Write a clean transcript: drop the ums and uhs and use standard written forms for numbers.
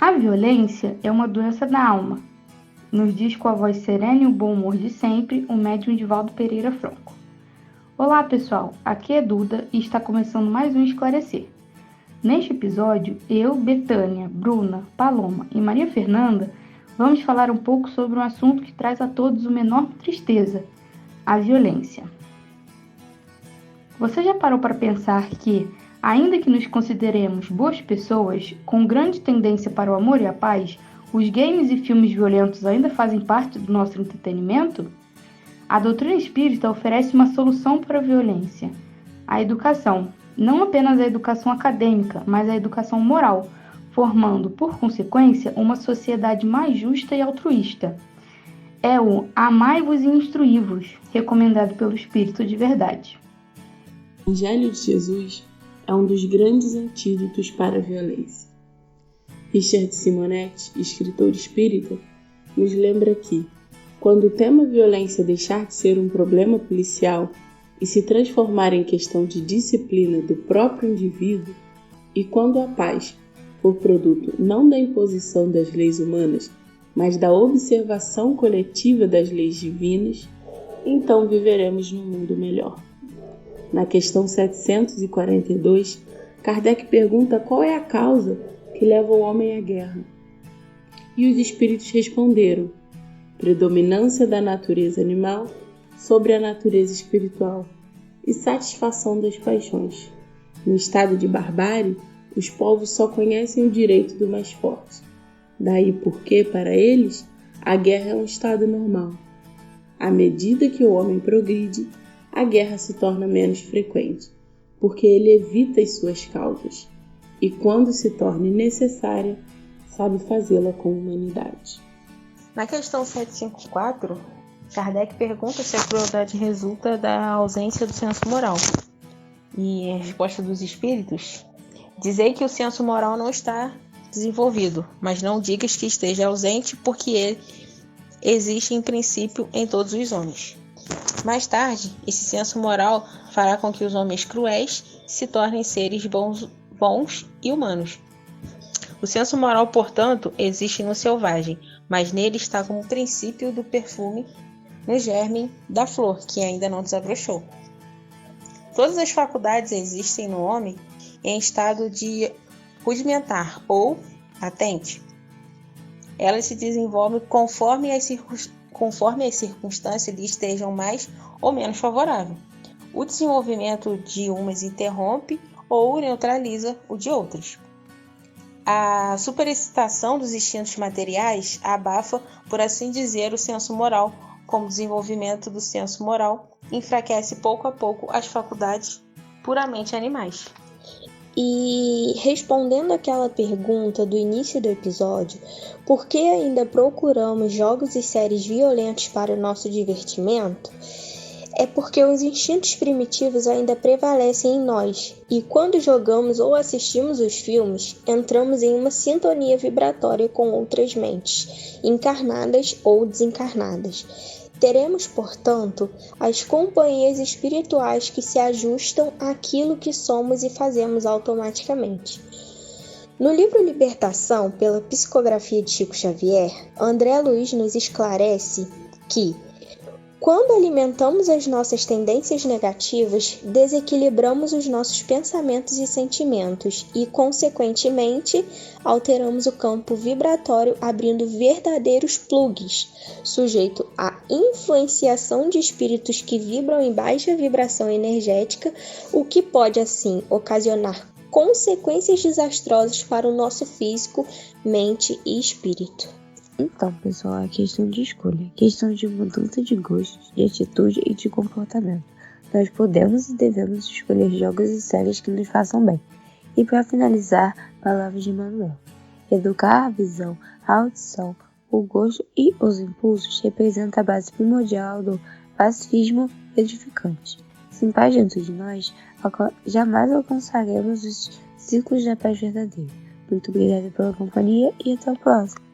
A violência é uma doença da alma, nos diz com a voz serena e o bom humor de sempre o médium Divaldo Pereira Franco. Olá pessoal, aqui é Duda e está começando mais um Esclarecer. Neste episódio, eu, Betânia, Bruna, Paloma e Maria Fernanda vamos falar um pouco sobre um assunto que traz a todos uma enorme tristeza, a violência. Você já parou para pensar que, ainda que nos consideremos boas pessoas, com grande tendência para o amor e a paz, os games e filmes violentos ainda fazem parte do nosso entretenimento? A doutrina espírita oferece uma solução para a violência: a educação. Não apenas a educação acadêmica, mas a educação moral, formando, por consequência, uma sociedade mais justa e altruísta. É o Amai-vos e Instruí-vos, recomendado pelo Espírito de Verdade. O Evangelho de Jesus é um dos grandes antídotos para a violência. Richard Simonetti, escritor espírita, nos lembra que, quando o tema violência deixar de ser um problema policial e se transformar em questão de disciplina do próprio indivíduo, e quando a paz for produto não da imposição das leis humanas, mas da observação coletiva das leis divinas, então viveremos num mundo melhor. Na questão 742, Kardec pergunta qual é a causa que leva o homem à guerra. E os espíritos responderam: predominância da natureza animal sobre a natureza espiritual e satisfação das paixões. No estado de barbárie, os povos só conhecem o direito do mais forte. Daí porque, para eles, a guerra é um estado normal. À medida que o homem progride, a guerra se torna menos frequente, porque ele evita as suas causas, e quando se torne necessária, sabe fazê-la com humanidade. Na questão 754, Kardec pergunta se a crueldade resulta da ausência do senso moral. E a resposta dos espíritos: dizei que o senso moral não está desenvolvido, mas não digas que esteja ausente, porque ele existe em princípio em todos os homens. Mais tarde, esse senso moral fará com que os homens cruéis se tornem seres bons e humanos. O senso moral, portanto, existe no selvagem, mas nele está como princípio do perfume no germe da flor, que ainda não desabrochou. Todas as faculdades existem no homem em estado de rudimentar ou latente. Elas se desenvolvem conforme as circunstâncias lhe estejam mais ou menos favoráveis. O desenvolvimento de umas interrompe ou neutraliza o de outras. A superexcitação dos instintos materiais abafa, por assim dizer, o senso moral, como o desenvolvimento do senso moral enfraquece pouco a pouco as faculdades puramente animais. E respondendo àquela pergunta do início do episódio, por que ainda procuramos jogos e séries violentos para o nosso divertimento? É porque os instintos primitivos ainda prevalecem em nós, e quando jogamos ou assistimos os filmes, entramos em uma sintonia vibratória com outras mentes, encarnadas ou desencarnadas. Teremos, portanto, as companhias espirituais que se ajustam àquilo que somos e fazemos automaticamente. No livro Libertação, pela psicografia de Chico Xavier, André Luiz nos esclarece que, quando alimentamos as nossas tendências negativas, desequilibramos os nossos pensamentos e sentimentos e, consequentemente, alteramos o campo vibratório, abrindo verdadeiros plugs, sujeito à influenciação de espíritos que vibram em baixa vibração energética, o que pode, assim, ocasionar consequências desastrosas para o nosso físico, mente e espírito. Então, pessoal, é questão de escolha, questão de mudança de gostos, de atitude e de comportamento. Nós podemos e devemos escolher jogos e séries que nos façam bem. E para finalizar, palavras de Manuel. Educar a visão, a audição, o gosto e os impulsos representa a base primordial do pacifismo edificante. Sem paz dentro de nós, jamais alcançaremos os ciclos da paz verdadeira. Muito obrigada pela companhia e até o próximo.